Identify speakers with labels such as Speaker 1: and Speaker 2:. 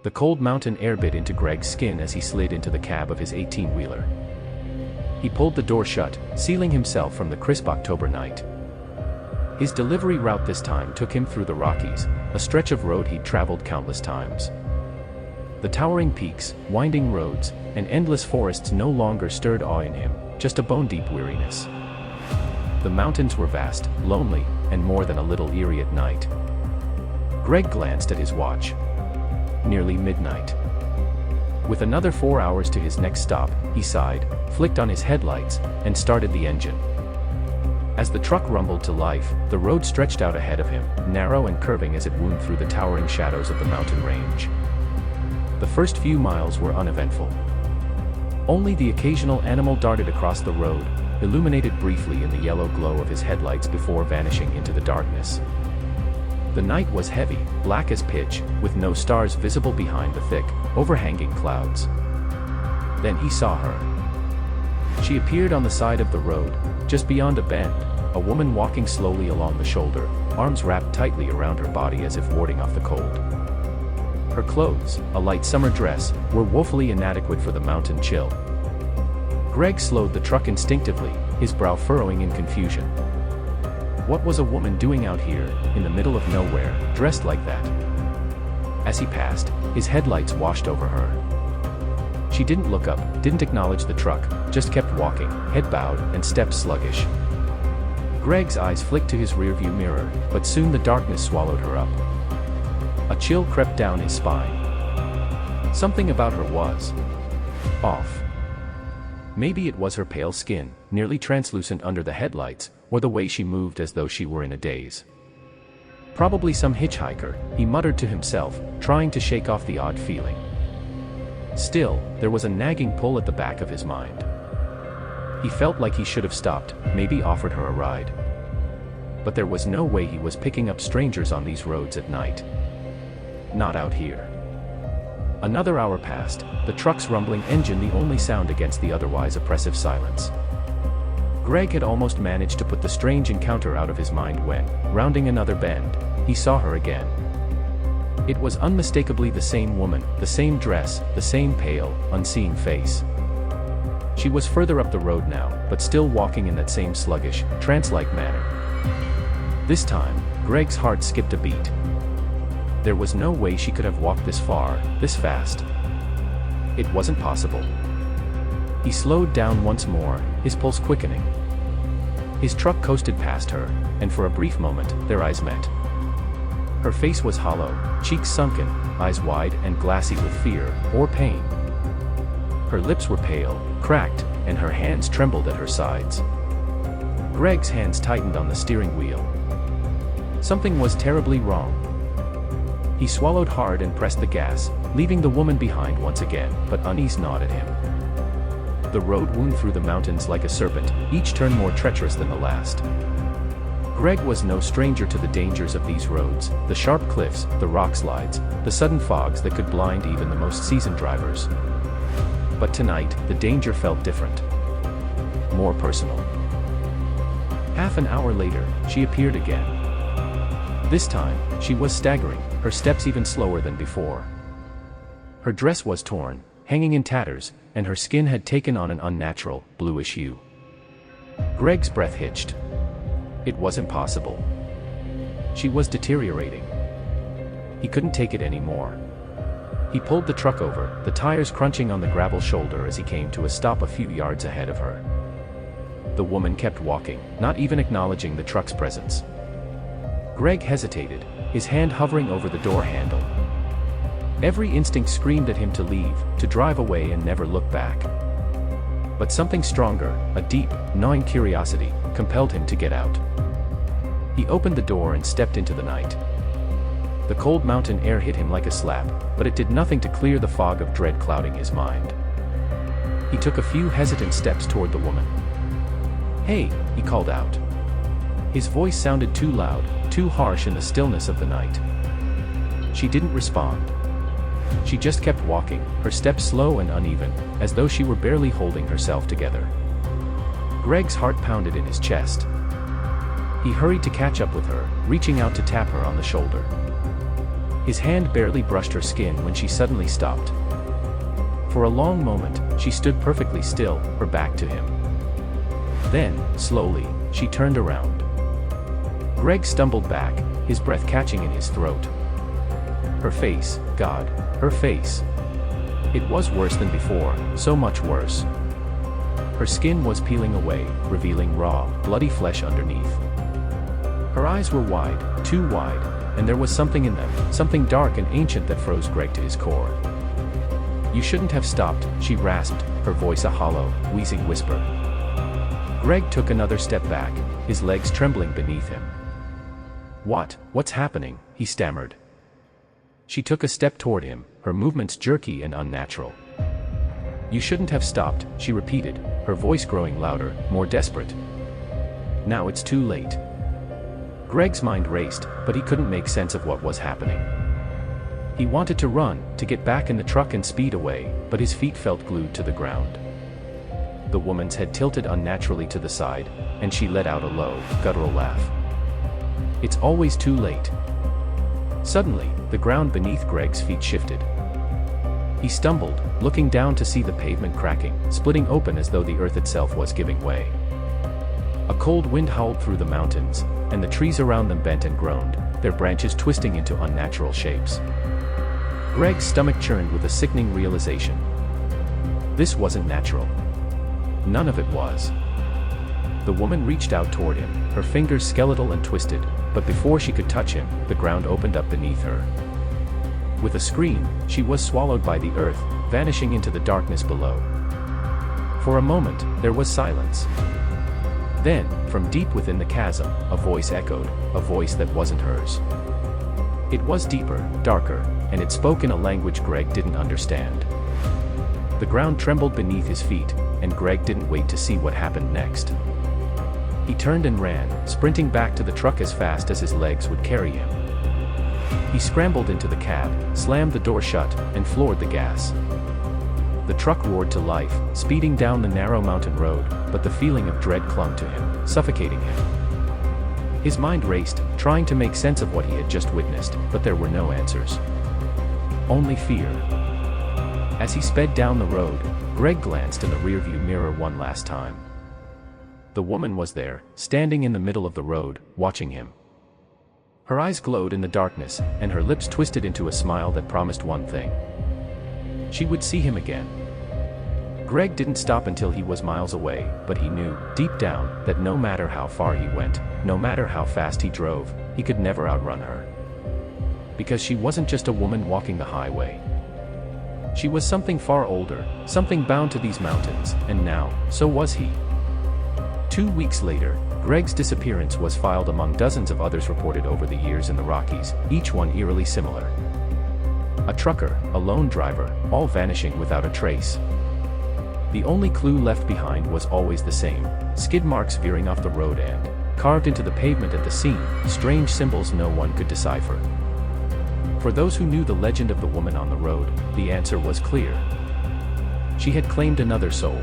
Speaker 1: The cold mountain air bit into Greg's skin as he slid into the cab of his 18-wheeler. He pulled the door shut, sealing himself from the crisp October night. His delivery route this time took him through the Rockies, a stretch of road he'd traveled countless times. The towering peaks, winding roads, and endless forests no longer stirred awe in him, just a bone-deep weariness. The mountains were vast, lonely, and more than a little eerie at night. Greg glanced at his watch. Nearly midnight. With another 4 hours to his next stop, he sighed, flicked on his headlights, and started the engine. As the truck rumbled to life, the road stretched out ahead of him, narrow and curving as it wound through the towering shadows of the mountain range. The first few miles were uneventful. Only the occasional animal darted across the road, illuminated briefly in the yellow glow of his headlights before vanishing into the darkness. The night was heavy, black as pitch, with no stars visible behind the thick, overhanging clouds. Then he saw her. She appeared on the side of the road, just beyond a bend, a woman walking slowly along the shoulder, arms wrapped tightly around her body as if warding off the cold. Her clothes, a light summer dress, were woefully inadequate for the mountain chill. Greg slowed the truck instinctively, his brow furrowing in confusion. What was a woman doing out here, in the middle of nowhere, dressed like that? As he passed, his headlights washed over her. She didn't look up, didn't acknowledge the truck, just kept walking, head bowed and steps sluggish. Greg's eyes flicked to his rearview mirror, but soon the darkness swallowed her up. A chill crept down his spine. Something about her was off. Maybe it was her pale skin, nearly translucent under the headlights, or the way she moved as though she were in a daze. Probably some hitchhiker, he muttered to himself, trying to shake off the odd feeling. Still, there was a nagging pull at the back of his mind. He felt like he should have stopped, maybe offered her a ride. But there was no way he was picking up strangers on these roads at night. Not out here. Another hour passed, the truck's rumbling engine the only sound against the otherwise oppressive silence. Greg had almost managed to put the strange encounter out of his mind when, rounding another bend, he saw her again. It was unmistakably the same woman, the same dress, the same pale, unseeing face. She was further up the road now, but still walking in that same sluggish, trance-like manner. This time, Greg's heart skipped a beat. There was no way she could have walked this far, this fast. It wasn't possible. He slowed down once more, his pulse quickening. His truck coasted past her, and for a brief moment, their eyes met. Her face was hollow, cheeks sunken, eyes wide and glassy with fear, or pain. Her lips were pale, cracked, and her hands trembled at her sides. Greg's hands tightened on the steering wheel. Something was terribly wrong. He swallowed hard and pressed the gas, leaving the woman behind once again, but unease gnawed at him. The road wound through the mountains like a serpent, each turn more treacherous than the last. Greg was no stranger to the dangers of these roads, the sharp cliffs, the rock slides, the sudden fogs that could blind even the most seasoned drivers. But tonight, the danger felt different. More personal. Half an hour later, she appeared again. This time, she was staggering, her steps even slower than before. Her dress was torn, hanging in tatters, and her skin had taken on an unnatural, bluish hue. Greg's breath hitched. It was impossible. She was deteriorating. He couldn't take it anymore. He pulled the truck over, the tires crunching on the gravel shoulder as he came to a stop a few yards ahead of her. The woman kept walking, not even acknowledging the truck's presence. Greg hesitated, his hand hovering over the door handle. Every instinct screamed at him to leave, to drive away and never look back. But something stronger, a deep, gnawing curiosity, compelled him to get out. He opened the door and stepped into the night. The cold mountain air hit him like a slap, but it did nothing to clear the fog of dread clouding his mind. He took a few hesitant steps toward the woman. "Hey," he called out. His voice sounded too loud, too harsh in the stillness of the night. She didn't respond. She just kept walking, her steps slow and uneven, as though she were barely holding herself together. Greg's heart pounded in his chest. He hurried to catch up with her, reaching out to tap her on the shoulder. His hand barely brushed her skin when she suddenly stopped. For a long moment, she stood perfectly still, her back to him. Then, slowly, she turned around. Greg stumbled back, his breath catching in his throat. Her face, God, her face. It was worse than before, so much worse. Her skin was peeling away, revealing raw, bloody flesh underneath. Her eyes were wide, too wide, and there was something in them, something dark and ancient that froze Greg to his core. "You shouldn't have stopped," she rasped, her voice a hollow, wheezing whisper. Greg took another step back, his legs trembling beneath him. What's happening?" he stammered. She took a step toward him, her movements jerky and unnatural. "You shouldn't have stopped," she repeated, her voice growing louder, more desperate. "Now it's too late." Greg's mind raced, but he couldn't make sense of what was happening. He wanted to run, to get back in the truck and speed away, but his feet felt glued to the ground. The woman's head tilted unnaturally to the side, and she let out a low, guttural laugh. "It's always too late." Suddenly, the ground beneath Greg's feet shifted. He stumbled, looking down to see the pavement cracking, splitting open as though the earth itself was giving way. A cold wind howled through the mountains, and the trees around them bent and groaned, their branches twisting into unnatural shapes. Greg's stomach churned with a sickening realization. This wasn't natural. None of it was. The woman reached out toward him, her fingers skeletal and twisted, but before she could touch him, the ground opened up beneath her. With a scream, she was swallowed by the earth, vanishing into the darkness below. For a moment, there was silence. Then, from deep within the chasm, a voice echoed, a voice that wasn't hers. It was deeper, darker, and it spoke in a language Greg didn't understand. The ground trembled beneath his feet, and Greg didn't wait to see what happened next. He turned and ran, sprinting back to the truck as fast as his legs would carry him. He scrambled into the cab, slammed the door shut, and floored the gas. The truck roared to life, speeding down the narrow mountain road, but the feeling of dread clung to him, suffocating him. His mind raced, trying to make sense of what he had just witnessed, but there were no answers. Only fear. As he sped down the road, Greg glanced in the rearview mirror one last time. The woman was there, standing in the middle of the road, watching him. Her eyes glowed in the darkness, and her lips twisted into a smile that promised one thing. She would see him again. Greg didn't stop until he was miles away, but he knew, deep down, that no matter how far he went, no matter how fast he drove, he could never outrun her. Because she wasn't just a woman walking the highway. She was something far older, something bound to these mountains, and now, so was he. 2 weeks later, Greg's disappearance was filed among dozens of others reported over the years in the Rockies, each one eerily similar. A trucker, a lone driver, all vanishing without a trace. The only clue left behind was always the same: skid marks veering off the road and, carved into the pavement at the scene, strange symbols no one could decipher. For those who knew the legend of the woman on the road, the answer was clear. She had claimed another soul,